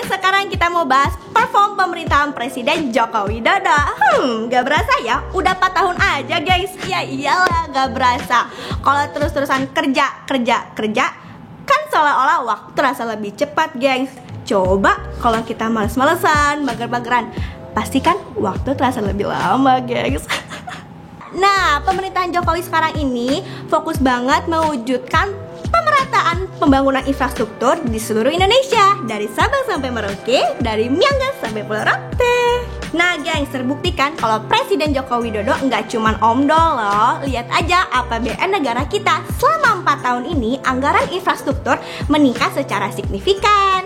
sekarang kita mau bahas perform pemerintahan Presiden Joko Widodo. Gak berasa ya, udah 4 tahun aja guys. Ya iyalah gak berasa. Kalau terus-terusan kerja, kan seolah-olah waktu terasa lebih cepat gengs. Coba kalau kita males-malesan, mager-mageran, pasti kan waktu terasa lebih lama gengs. Nah, pemerintahan Jokowi sekarang ini fokus banget mewujudkan pemerataan pembangunan infrastruktur di seluruh Indonesia, dari Sabang sampai Merauke, dari Miangas sampai Pulau Rote. Nah gengs, terbuktikan kalau Presiden Joko Widodo nggak cuman omdol loh. Lihat aja APBN negara kita selama 4 tahun ini, anggaran infrastruktur meningkat secara signifikan.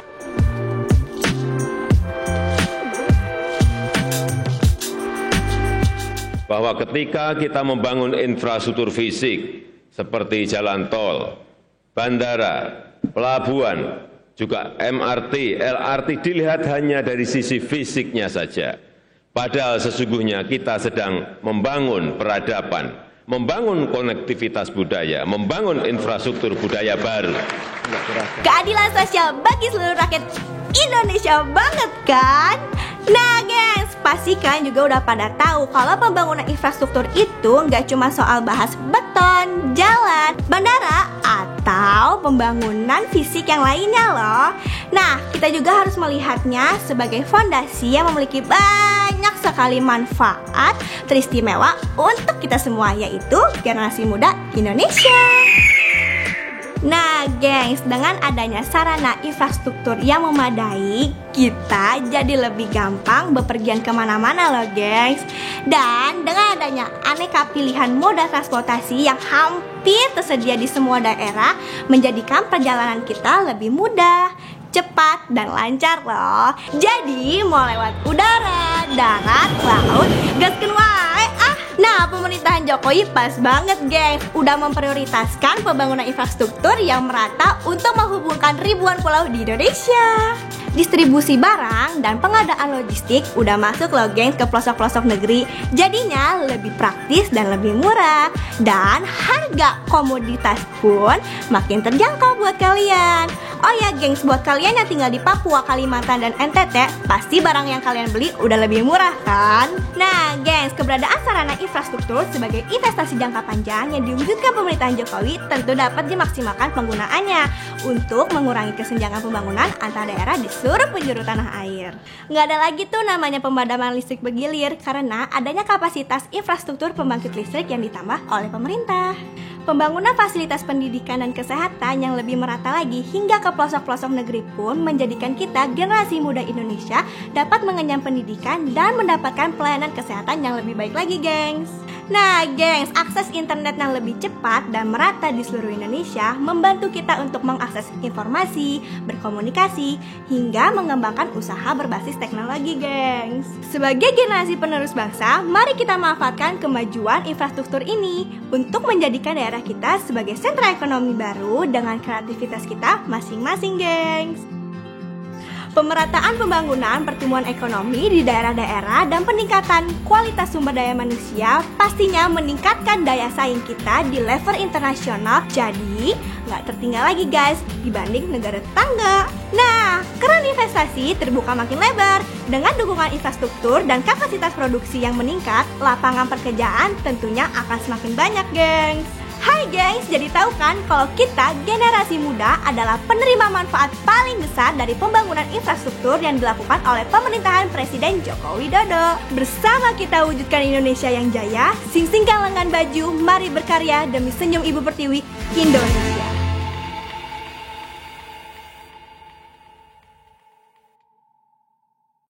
Bahwa ketika kita membangun infrastruktur fisik seperti jalan tol, bandara, pelabuhan, juga MRT, LRT dilihat hanya dari sisi fisiknya saja. Padahal sesungguhnya kita sedang membangun peradaban, membangun konektivitas budaya, membangun infrastruktur budaya baru. Keadilan sosial bagi seluruh rakyat Indonesia banget kan? Nah guys, pasti kalian juga udah pada tahu kalau pembangunan infrastruktur itu nggak cuma soal bahas beton, jalan, bandara, atau pembangunan fisik yang lainnya loh. Nah, kita juga harus melihatnya sebagai fondasi yang memiliki banyak sekali manfaat teristimewa untuk kita semua, yaitu generasi muda Indonesia. Nah gengs, dengan adanya sarana infrastruktur yang memadai, kita jadi lebih gampang bepergian kemana-mana loh gengs. Dan dengan adanya aneka pilihan moda transportasi yang hampir tersedia di semua daerah, menjadikan perjalanan kita lebih mudah, cepat, dan lancar loh. Jadi mau lewat udara, darat, laut, gaskeun wae ah. Nah, pemerintahan Jokowi pas banget gengs, udah memprioritaskan pembangunan infrastruktur yang merata untuk menghubungkan ribuan pulau di Indonesia. Distribusi barang dan pengadaan logistik udah masuk loh gengs ke pelosok-pelosok negeri. Jadinya lebih praktis dan lebih murah. Dan harga komoditas pun makin terjangkau buat kalian. Oh ya gengs, buat kalian yang tinggal di Papua, Kalimantan, dan NTT, pasti barang yang kalian beli udah lebih murah kan? Nah gengs, keberadaan sarana infrastruktur sebagai investasi jangka panjang yang diwujudkan pemerintahan Jokowi tentu dapat dimaksimalkan penggunaannya untuk mengurangi kesenjangan pembangunan antar daerah di seluruh penjuru tanah air. Nggak ada lagi tuh namanya pemadaman listrik bergilir karena adanya kapasitas infrastruktur pembangkit listrik yang ditambah oleh pemerintah. Pembangunan fasilitas pendidikan dan kesehatan yang lebih merata lagi hingga ke pelosok-pelosok negeri pun menjadikan kita generasi muda Indonesia dapat mengenyam pendidikan dan mendapatkan pelayanan kesehatan yang lebih baik lagi gengs. Nah gengs, akses internet yang lebih cepat dan merata di seluruh Indonesia membantu kita untuk mengakses informasi, berkomunikasi, hingga mengembangkan usaha berbasis teknologi gengs. Sebagai generasi penerus bangsa, mari kita manfaatkan kemajuan infrastruktur ini untuk menjadikan daerah kita sebagai sentra ekonomi baru dengan kreativitas kita masing-masing gengs. Pemerataan pembangunan pertumbuhan ekonomi di daerah-daerah dan peningkatan kualitas sumber daya manusia pastinya meningkatkan daya saing kita di level internasional. Jadi nggak tertinggal lagi guys dibanding negara tetangga. Nah, keran investasi terbuka makin lebar. Dengan dukungan infrastruktur dan kapasitas produksi yang meningkat, lapangan pekerjaan tentunya akan semakin banyak gengs. Hai guys, jadi tahu kan kalau kita generasi muda adalah penerima manfaat paling besar dari pembangunan infrastruktur yang dilakukan oleh pemerintahan Presiden Joko Widodo. Bersama kita wujudkan Indonesia yang jaya, sing-singkan lengan baju, mari berkarya demi senyum Ibu Pertiwi Indonesia.